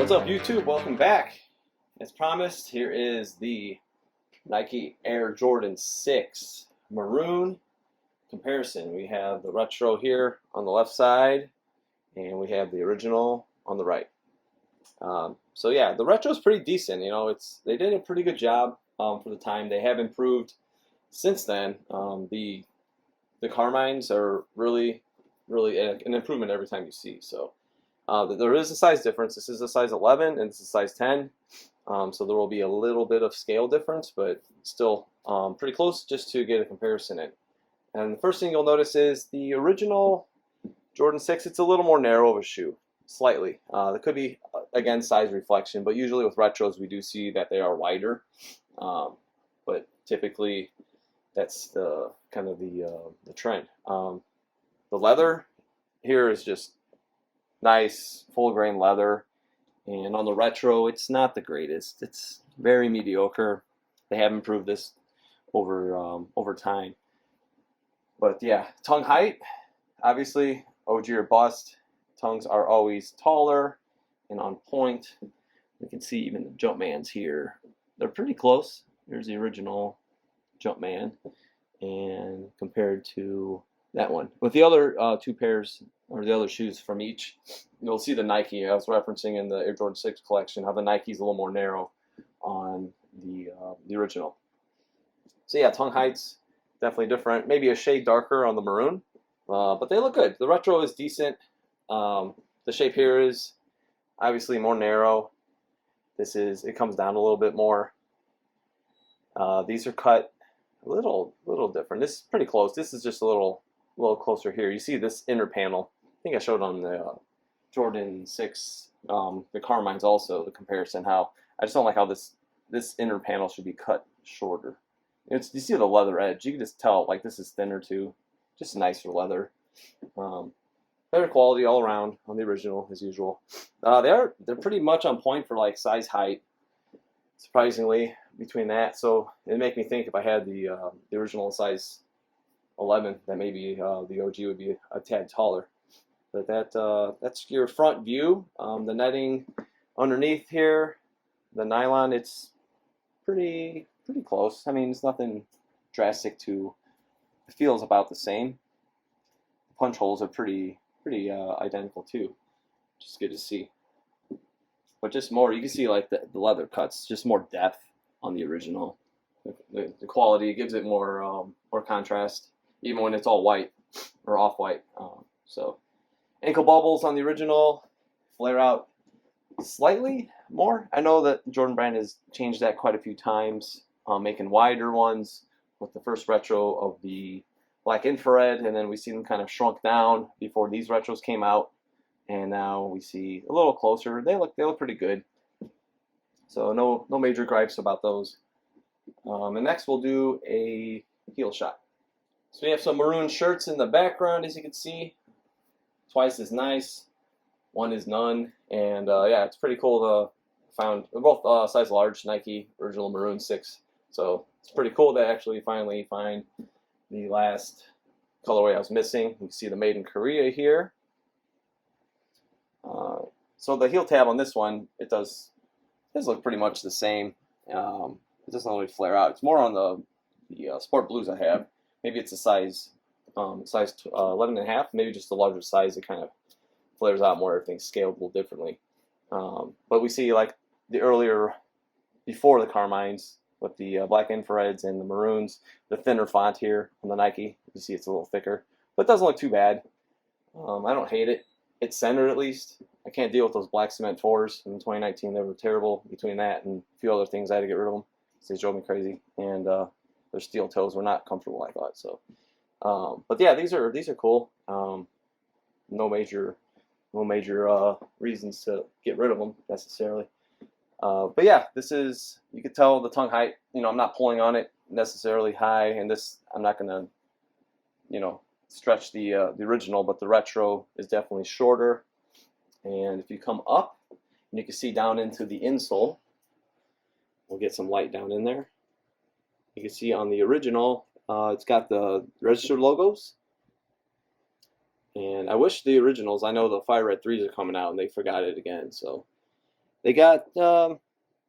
What's up, YouTube? Welcome back. As promised, here is the Nike Air Jordan 6 Maroon comparison. We have the retro here on the left side, and we have the original on the right. So yeah, the retro is pretty decent. You know, they did a pretty good job for the time. They have improved since then. The Carmines are really an improvement every time you see. So. There is a size difference. This is a size 11 and this is a size 10. So there will be a little bit of scale difference, but still pretty close just to get a comparison in. And the first thing you'll notice is the original Jordan 6, it's a little more narrow of a shoe, slightly. There could be, again, size reflection, but usually with retros we do see that they are wider. But typically that's the kind of the trend. The leather here is just nice full grain leather, and on the retro it's not the greatest. It's very mediocre. They have improved this over time, but yeah, tongue height, obviously OG or bust. Tongues are always taller and on point. You can see even the Jumpmans here, they're pretty close. Here's the original Jumpman, and compared to that one with the other two pairs or the other shoes from each, you'll see the Nike. I was referencing in the Air Jordan 6 collection how the Nike's a little more narrow on the original. So yeah, tongue height's definitely different. Maybe a shade darker on the Maroon, but they look good. The retro is decent. The shape here is obviously more narrow. It comes down a little bit more. These are cut a little different. This is pretty close. This is just a little closer here. You see this inner panel. I think I showed on the Jordan 6, the Carmines also, the comparison, how I just don't like how this inner panel should be cut shorter. You see the leather edge. You can just tell, like, this is thinner too. Just nicer leather. Better quality all around on the original as usual. They're pretty much on point for like size height, surprisingly, between that. So it make me think if I had the original size 11, that maybe the OG would be a tad taller. But that's your front view. The netting underneath here, the nylon, it's pretty close. I mean, it's nothing drastic to. It feels about the same. The punch holes are pretty identical too. Just good to see. But just more, you can see like the leather cuts, just more depth on the original. The quality gives it more contrast, even when it's all white or off-white. So ankle bubbles on the original flare out slightly more. I know that Jordan Brand has changed that quite a few times, making wider ones with the first retro of the black infrared, and then we see them kind of shrunk down before these retros came out, and now we see a little closer. They look pretty good. So no major gripes about those. And next we'll do a heel shot. So we have some maroon shirts in the background, as you can see. Twice as nice, one is none, and yeah, it's pretty cool to found. They're both size large, Nike original Maroon 6. So it's pretty cool to actually finally find the last colorway I was missing. You can see the Made in Korea here. So the heel tab on this one, it does look pretty much the same. It doesn't really flare out. It's more on the sport blues I have. Maybe it's a size 11 and a half, maybe just a larger size. It kind of flares out more. Everything's scaled a little differently. But we see like the earlier, before the Carmines, with the black infrareds and the maroons, the thinner font here on the Nike. You see it's a little thicker, but it doesn't look too bad. I don't hate it. It's centered at least. I can't deal with those black cement 4s in 2019. They were terrible. Between that and a few other things, I had to get rid of them. They drove me crazy, and their steel toes were not comfortable, I thought. So, but yeah, these are cool. No major reasons to get rid of them necessarily. But yeah, this is, you can tell the tongue height. You know, I'm not pulling on it necessarily high, and this I'm not gonna, stretch the original, but the retro is definitely shorter. And if you come up, and you can see down into the insole, we'll get some light down in there. You can see on the original, it's got the registered logos. And I wish the originals, I know the Fire Red 3s are coming out and they forgot it again. So They got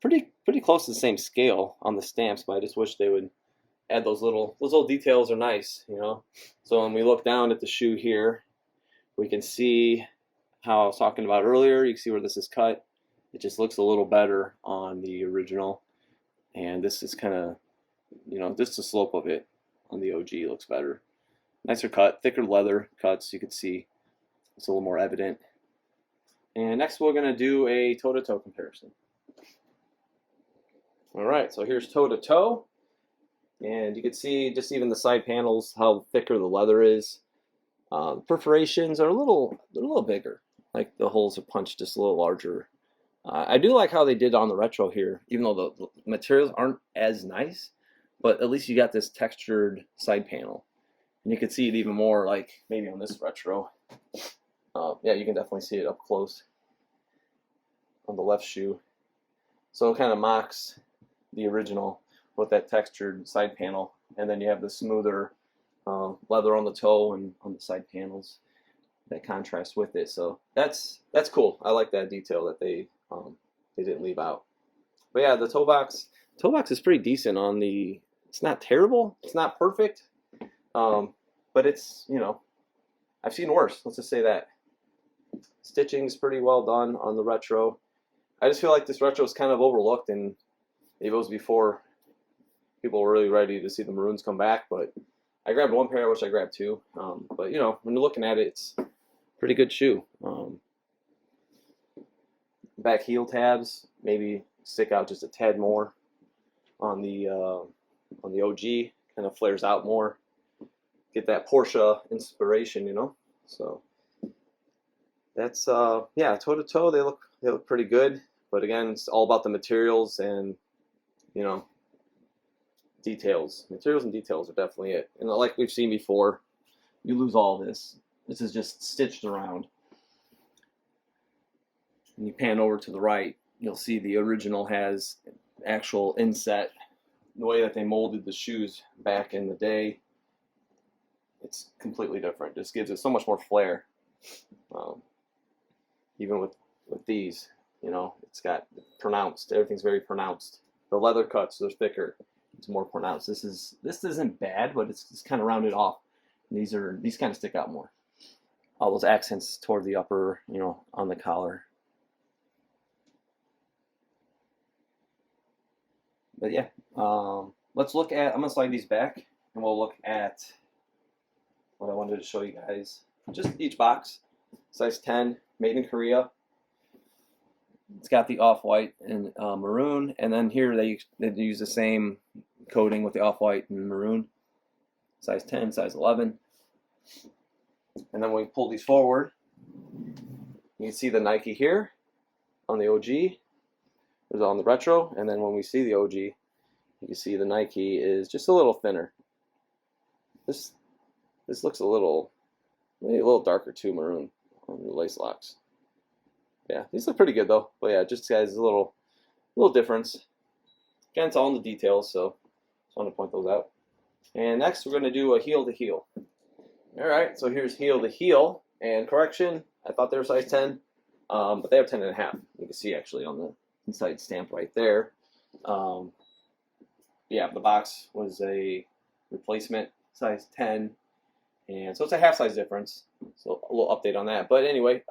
pretty close to the same scale on the stamps, but I just wish they would add those little details are nice, you know. So when we look down at the shoe here, we can see how I was talking about earlier. You can see where this is cut. It just looks a little better on the original, and this is kind of, you know, just the slope of it on the OG looks better. Nicer cut, thicker leather cuts. You can see it's a little more evident. And next we're going to do a toe-to-toe comparison. All right, so here's toe-to-toe. And you can see just even the side panels, how thicker the leather is. Perforations are a little bigger. Like the holes are punched just a little larger. I do like how they did on the retro here, even though the materials aren't as nice, but at least you got this textured side panel. And you can see it even more like maybe on this retro. Yeah, you can definitely see it up close on the left shoe. So it kind of mocks the original with that textured side panel, and then you have the smoother leather on the toe and on the side panels that contrast with it. So that's cool. I like that detail that they didn't leave out. But yeah, the toe box is pretty decent on the. It's not terrible. It's not perfect, but it's, you know, I've seen worse. Let's just say that. Stitching is pretty well done on the retro. I just feel like this retro is kind of overlooked, and maybe it was before people were really ready to see the Maroons come back. But I grabbed one pair. I wish I grabbed two. But you know, when you're looking at it, it's a pretty good shoe. Back heel tabs maybe stick out just a tad more on the OG. Kind of flares out more. Get that Porsche inspiration, you know. So that's yeah, toe to toe they look pretty good. But again, it's all about the materials and, you know, details. Materials and details are definitely it. And like we've seen before, you lose all this. This is just stitched around. And you pan over to the right, you'll see the original has actual inset. The way that they molded the shoes back in the day, it's completely different. Just gives it so much more flair. Even with these, you know, it's got pronounced. Everything's very pronounced. The leather cuts, they're thicker. It's more pronounced. This isn't bad, but it's kind of rounded off. And these kind of stick out more. All those accents toward the upper, you know, on the collar. But yeah, let's look at. I'm gonna slide these back, and we'll look at what I wanted to show you guys. Just each box, size 10, made in Korea. It's got the off-white and maroon, and then here they use the same coating with the off-white and maroon. Size 10, size 11. And then when we pull these forward, you can see the Nike here on the OG. There's on the retro, and then when we see the OG, you can see the Nike is just a little thinner. This looks maybe a little darker too, maroon on the lace locks. Yeah, these look pretty good though. But yeah, just guys, a little difference. Again, it's all in the details, so just want to point those out. And next, we're going to do a heel to heel. All right, so here's heel to heel. And correction, I thought they were size 10, but they have 10 and a half. You can see actually on the inside stamp right there. Yeah, the box was a replacement size 10, and so it's a half size difference. So a little update on that. But anyway,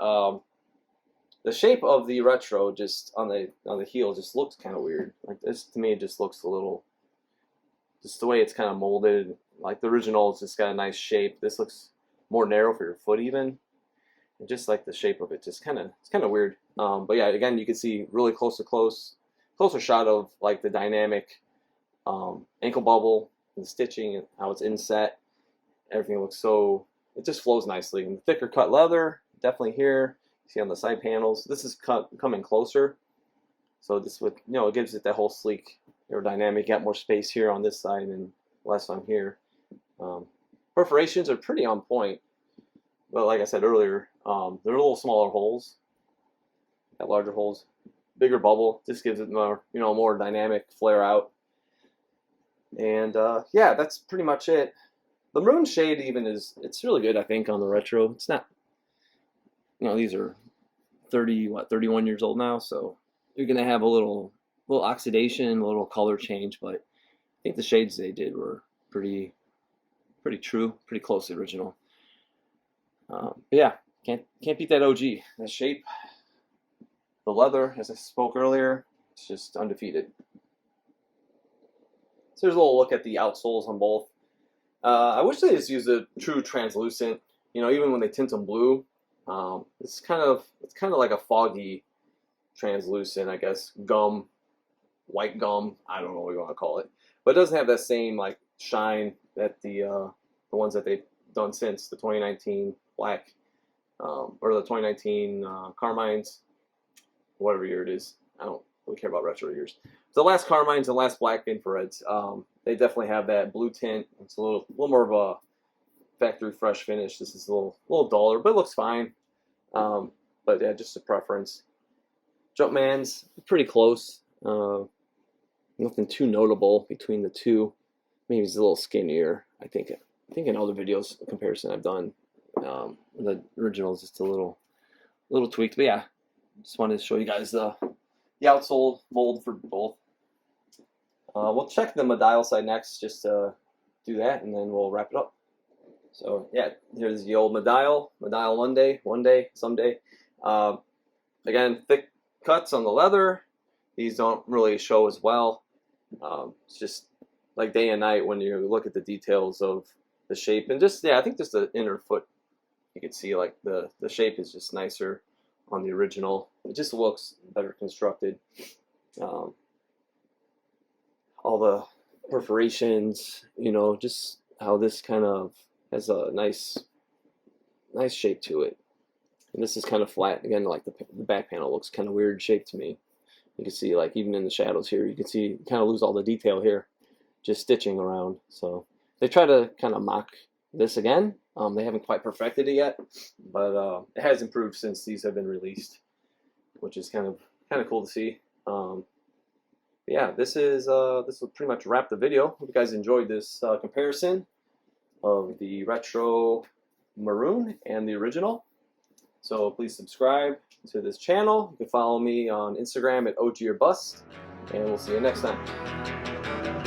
the shape of the retro just on the heel just looks kind of weird. Like this to me, it just looks a little, just the way it's kind of molded. Like the original, it's just got a nice shape. This looks more narrow for your foot even. And just like the shape of it, just it's kind of weird. But yeah, again, you can see really closer shot of like the dynamic ankle bubble and the stitching and how it's inset. Everything looks so, it just flows nicely. And the thicker cut leather, definitely here. See on the side panels, this is coming closer. So this would, you know, it gives it that whole sleek aerodynamic. You got more space here on this side and less on here. Perforations are pretty on point. But like I said earlier, they're a little smaller holes. Got larger holes, bigger bubble. Just gives it more, you know, more dynamic flare out. And yeah, that's pretty much it. The maroon shade even it's really good, I think, on the retro. It's not, you know, these are 31 years old now, so you're gonna have a little oxidation, a little color change, but I think the shades they did were pretty true, pretty close to the original. But yeah, can't beat that OG. The shape, the leather, as I spoke earlier, it's just undefeated. So there's a little look at the outsoles on both. I wish they just used a true translucent. You know, even when they tint them blue, it's kind of like a foggy translucent, I guess, gum, white gum. I don't know what you want to call it, but it doesn't have that same like shine that the ones that they've done since the 2019 black or the 2019 Carmines, whatever year it is. I don't really care about retro years. The last Carmines and last black infrareds, they definitely have that blue tint. It's a little more of a factory fresh finish. This is a little duller, but it looks fine. But yeah, just a preference. Jumpman's pretty close. Nothing too notable between the two. Maybe he's a little skinnier. I think in other videos comparison I've done, the original is just a little tweaked. But yeah, just wanted to show you guys the outsole mold for both. We'll check the Medial side next, just to do that, and then we'll wrap it up. So yeah, here's the old Medial one day, someday. Again, thick cuts on the leather. These don't really show as well. It's just like day and night when you look at the details of the shape, and just I think just the inner foot, you can see like the shape is just nicer on the original. It just looks better constructed. All the perforations, you know, just how this kind of has a nice shape to it. And this is kind of flat. Again, like the back panel looks kind of weird shaped to me. You can see, like, even in the shadows here, you can see you kind of lose all the detail here, just stitching around. So they try to kind of mock this again. They haven't quite perfected it yet, but it has improved since these have been released, which is kind of cool to see. Yeah, this will pretty much wrap the video. Hope you guys enjoyed this comparison of the retro Maroon and the original. So please subscribe to this channel. You can follow me on Instagram at OG or Bust, and we'll see you next time.